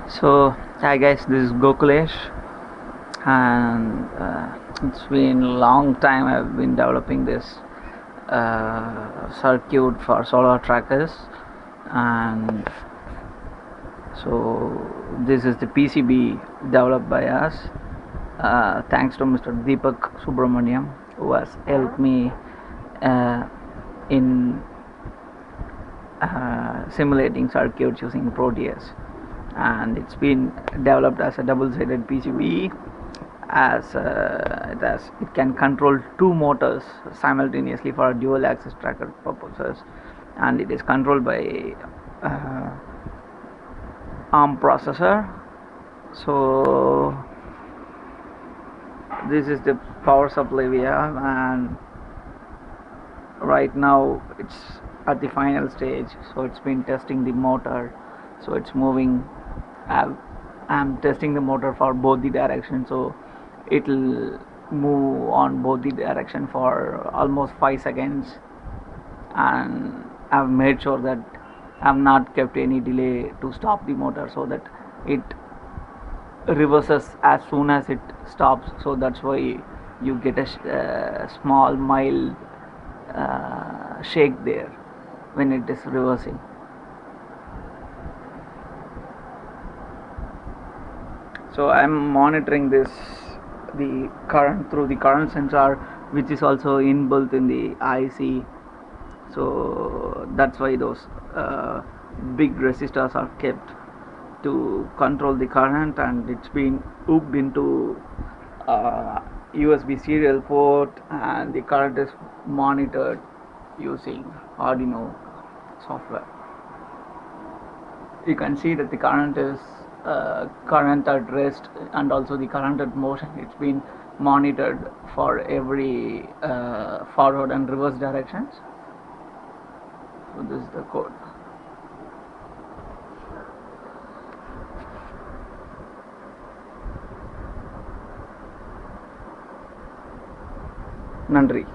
So, hi guys, this is Gokulesh, and it's been a long time I've been developing this circuit for solar trackers, and so this is the PCB developed by us. Thanks to Mr. Deepak Subramaniam, who has helped me in simulating circuits using Proteus, and it's been developed as a double-sided PCB. It can control two motors simultaneously for dual axis tracker purposes, and it is controlled by ARM processor. So this is the power supply we have, and right now it's at the final stage, so it's been testing the motor, so it's moving. I'm testing the motor for both the directions, so it'll move on both the direction for almost 5 seconds, and I've made sure that I've not kept any delay to stop the motor, so that it reverses as soon as it stops. So that's why you get a small mild shake there when it is reversing. So I'm monitoring the current through the current sensor, which is also inbuilt in the IC. So that's why those big resistors are kept to control the current, and it's been hooked into USB serial port, and the current is monitored using Arduino software. You can see that the current is current at rest and also the current at motion. It's been monitored for every forward and reverse directions. So this is the code. Nandri.